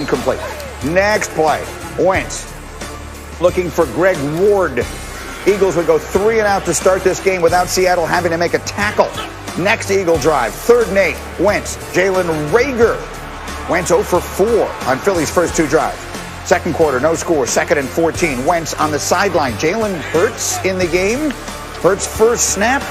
Incomplete. Next play, Wentz looking for Greg Ward. Eagles would go 3 and out to start this game without Seattle having to make a tackle. Next Eagle drive, 3rd and 8. Wentz, Jalen Reagor. Wentz 0 for 4 on Philly's first 2 drives. Second quarter, no score, 2nd and 14. Wentz on the sideline. Jalen Hurts in the game. Hurts' first snap,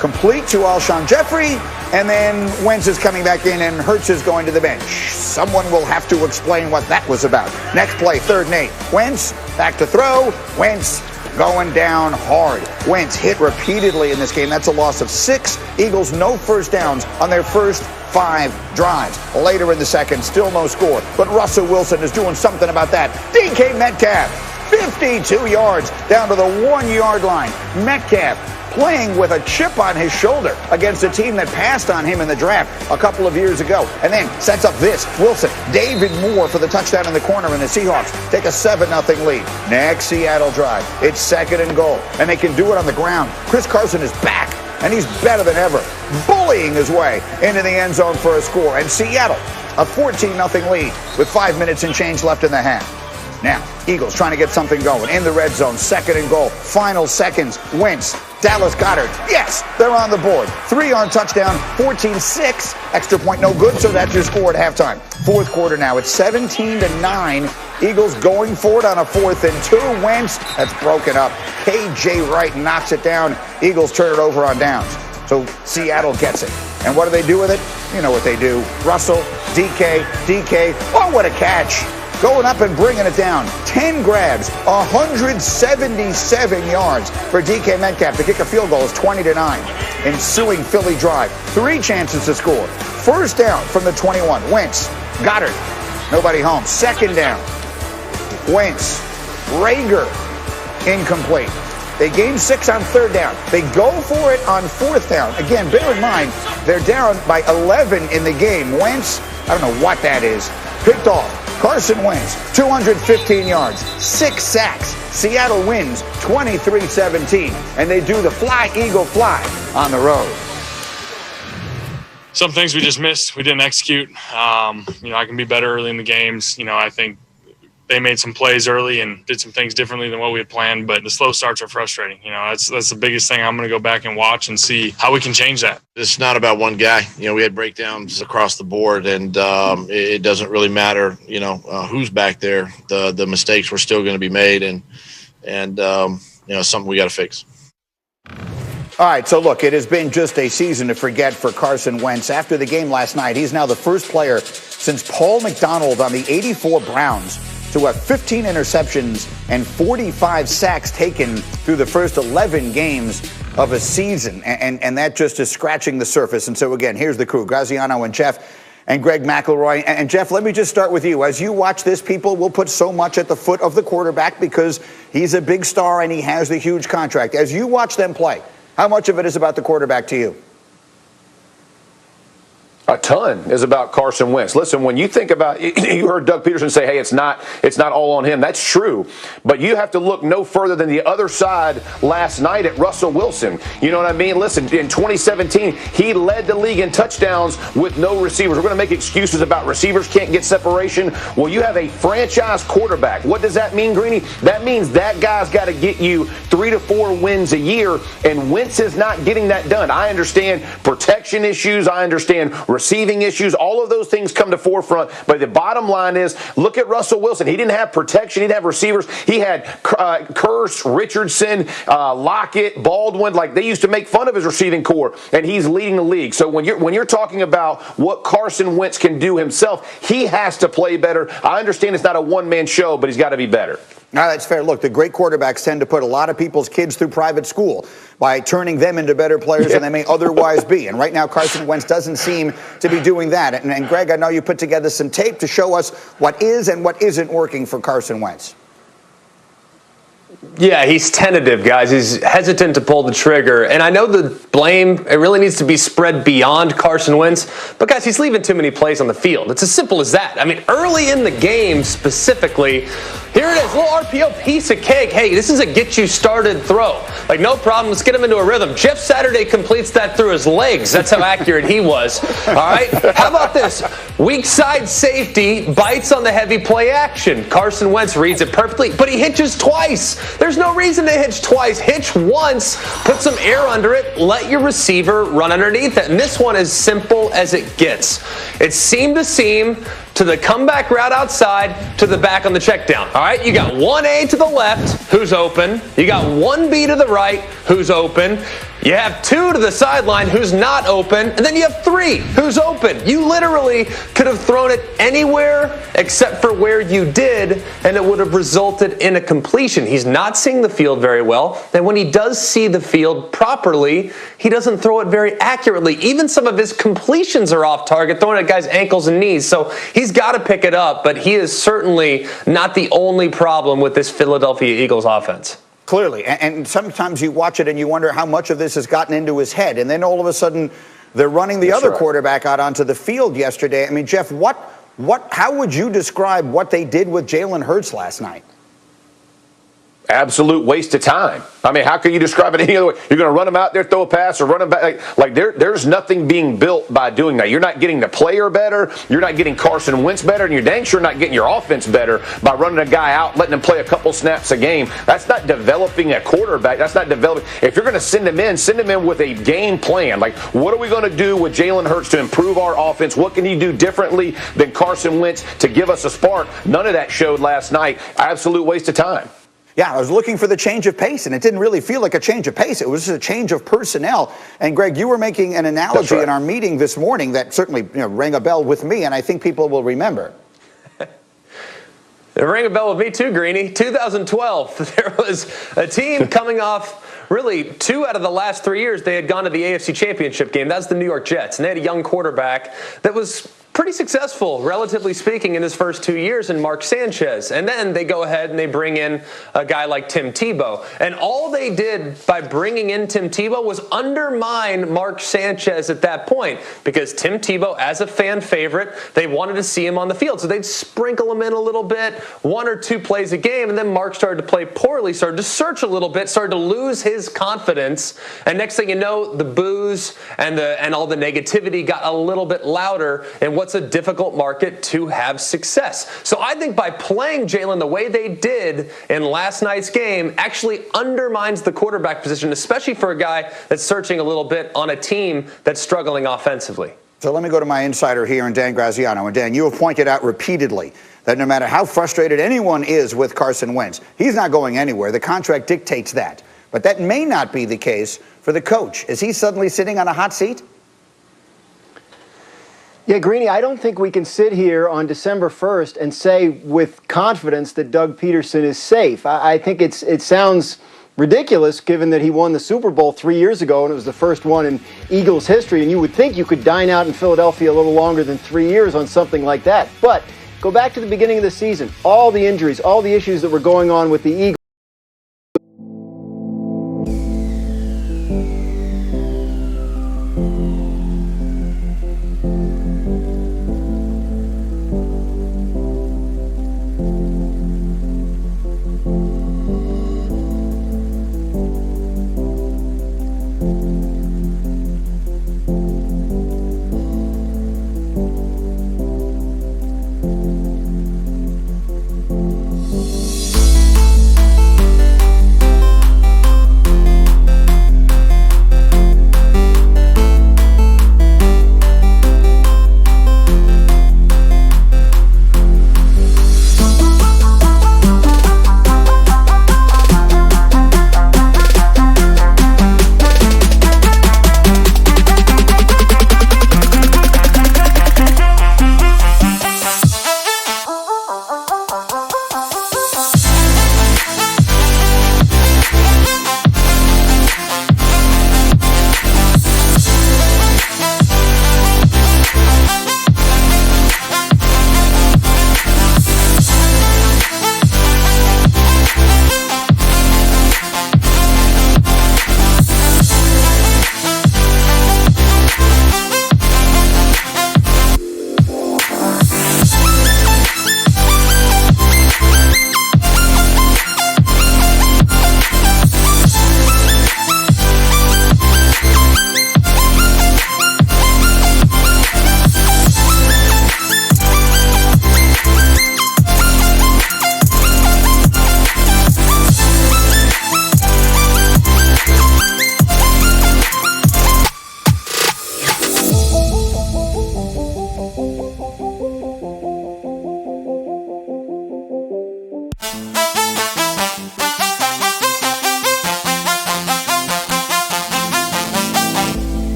complete to Alshon Jeffrey. And then Wentz is coming back in and Hurts is going to the bench. Someone will have to explain what that was about. Next play, 3rd and 8. Wentz back to throw. Wentz going down hard. Wentz hit repeatedly in this game. That's a loss of 6. Eagles no first downs on their first 5 drives. Later in the second, still no score. But Russell Wilson is doing something about that. DK Metcalf, 52 yards down to the 1-yard line. Metcalf playing with a chip on his shoulder against a team that passed on him in the draft a couple of years ago. And then sets up this. Wilson, David Moore for the touchdown in the corner, and the Seahawks take a 7-0 lead. Next Seattle drive. It's 2nd and goal, and they can do it on the ground. Chris Carson is back, and he's better than ever, bullying his way into the end zone for a score. And Seattle, a 14-0 lead with 5 minutes and change left in the half. Now, Eagles trying to get something going in the red zone. 2nd and goal. Final seconds. Wentz. Dallas Goedert. Yes, they're on the board. 3-yard touchdown. 14-6. Extra point no good, so that's your score at halftime. 4th quarter now. It's 17-9. Eagles going for it on a 4th and 2. Wentz. That's broken up. KJ Wright knocks it down. Eagles turn it over on downs. So Seattle gets it. And what do they do with it? You know what they do. Russell, DK. Oh, what a catch. Going up and bringing it down. 10 grabs, 177 yards for DK Metcalf. To kick a field goal is 20-9. Ensuing Philly drive. 3 chances to score. First down from the 21. Wentz, Goddard, nobody home. 2nd down. Wentz, Reagor, incomplete. They gain 6 on 3rd down. They go for it on 4th down. Again, bear in mind, they're down by 11 in the game. Wentz, I don't know what that is, picked off. Carson Wentz, 215 yards, 6 sacks. Seattle wins 23-17, and they do the fly, Eagle fly on the road. Some things we just missed. We didn't execute. I can be better early in the games. I think they made some plays early and did some things differently than what we had planned, but the slow starts are frustrating. That's the biggest thing. I'm going to go back and watch and see how we can change that. It's not about one guy. We had breakdowns across the board, and it doesn't really matter, who's back there. The mistakes were still going to be made, and something we got to fix. All right, so look, it has been just a season to forget for Carson Wentz. After the game last night, he's now the first player since Paul McDonald on the '84 Browns to have 15 interceptions and 45 sacks taken through the first 11 games of a season. And that just is scratching the surface. And so, again, here's the crew, Graziano and Jeff and Greg McElroy. And, Jeff, let me just start with you. As you watch this, people will put so much at the foot of the quarterback because he's a big star and he has the huge contract. As you watch them play, how much of it is about the quarterback to you? A ton is about Carson Wentz. Listen, when you think about it, you heard Doug Peterson say, hey, it's not all on him. That's true. But you have to look no further than the other side last night at Russell Wilson. You know what I mean? Listen, in 2017, he led the league in touchdowns with no receivers. We're going to make excuses about receivers can't get separation. Well, you have a franchise quarterback. What does that mean, Greeny? That means that guy's got to get you 3 to 4 wins a year, and Wentz is not getting that done. I understand protection issues. I understand receiving issues, all of those things come to forefront. But the bottom line is, look at Russell Wilson. He didn't have protection. He didn't have receivers. He had Kearse, Richardson, Lockett, Baldwin. Like, they used to make fun of his receiving core, and he's leading the league. So when you're talking about what Carson Wentz can do himself, he has to play better. I understand it's not a one-man show, but he's got to be better. No, that's fair. Look, the great quarterbacks tend to put a lot of people's kids through private school by turning them into better players than they may otherwise be. And right now, Carson Wentz doesn't seem to be doing that. And Greg, I know you put together some tape to show us what is and what isn't working for Carson Wentz. Yeah, he's tentative, guys. He's hesitant to pull the trigger. And I know the blame, it really needs to be spread beyond Carson Wentz. But, guys, he's leaving too many plays on the field. It's as simple as that. I mean, early in the game specifically, here here it is, little RPO, piece of cake. Hey, this is a get-you-started throw. Like, no problem, let's get him into a rhythm. Jeff Saturday completes that through his legs. That's how accurate he was. All right, how about this? Weak side safety bites on the heavy play action. Carson Wentz reads it perfectly, but he hitches twice. There's no reason to hitch twice. Hitch once, put some air under it, let your receiver run underneath it. And this one is simple as it gets. It's seam to seam, to the comeback route outside, to the back on the check down. All right, you got 1A to the left, who's open. You got 1B to the right, who's open. You have 2 to the sideline, who's not open. And then you have 3, who's open. You literally could have thrown it anywhere except for where you did, and it would have resulted in a completion. He's not seeing the field very well. And when he does see the field properly, he doesn't throw it very accurately. Even some of his completions are off target, throwing at guys' ankles and knees. So he's got to pick it up, but he is certainly not the only problem with this Philadelphia Eagles offense. Clearly, and sometimes you watch it and you wonder how much of this has gotten into his head, and then all of a sudden they're running the other quarterback out onto the field yesterday. I mean, Jeff, how would you describe what they did with Jalen Hurts last night? Absolute waste of time. I mean, how can you describe it any other way? You're going to run him out there, throw a pass, or run him back. Like there's nothing being built by doing that. You're not getting the player better. You're not getting Carson Wentz better, and you're dang sure not getting your offense better by running a guy out, letting him play a couple snaps a game. That's not developing a quarterback. That's not developing. If you're going to send him in with a game plan. Like, what are we going to do with Jalen Hurts to improve our offense? What can he do differently than Carson Wentz to give us a spark? None of that showed last night. Absolute waste of time. Yeah, I was looking for the change of pace, and it didn't really feel like a change of pace. It was just a change of personnel. And, Greg, you were making an analogy in our meeting this morning that certainly rang a bell with me, and I think people will remember. It rang a bell with me too, Greeny. 2012, there was a team coming off really 2 out of the last 3 years. They had gone to the AFC Championship game. That's the New York Jets, and they had a young quarterback that was pretty successful, relatively speaking, in his first 2 years in Mark Sanchez. And then they go ahead and they bring in a guy like Tim Tebow. And all they did by bringing in Tim Tebow was undermine Mark Sanchez at that point, because Tim Tebow, as a fan favorite, they wanted to see him on the field. So they'd sprinkle him in a little bit, 1 or 2 plays a game, and then Mark started to play poorly, started to search a little bit, started to lose his confidence. And next thing you know, the boos and all the negativity got a little bit louder, and what's a difficult market to have success. So I think by playing Jalen the way they did in last night's game actually undermines the quarterback position, especially for a guy that's searching a little bit on a team that's struggling offensively. So let me go to my insider here, and Dan Graziano. And Dan, you have pointed out repeatedly that no matter how frustrated anyone is with Carson Wentz, he's not going anywhere. The contract dictates that. But that may not be the case for the coach. Is he suddenly sitting on a hot seat? Yeah, Greeny, I don't think we can sit here on December 1st and say with confidence that Doug Peterson is safe. I think it sounds ridiculous given that he won the Super Bowl 3 years ago and it was the first one in Eagles history, and you would think you could dine out in Philadelphia a little longer than 3 years on something like that. But go back to the beginning of the season, all the injuries, all the issues that were going on with the Eagles.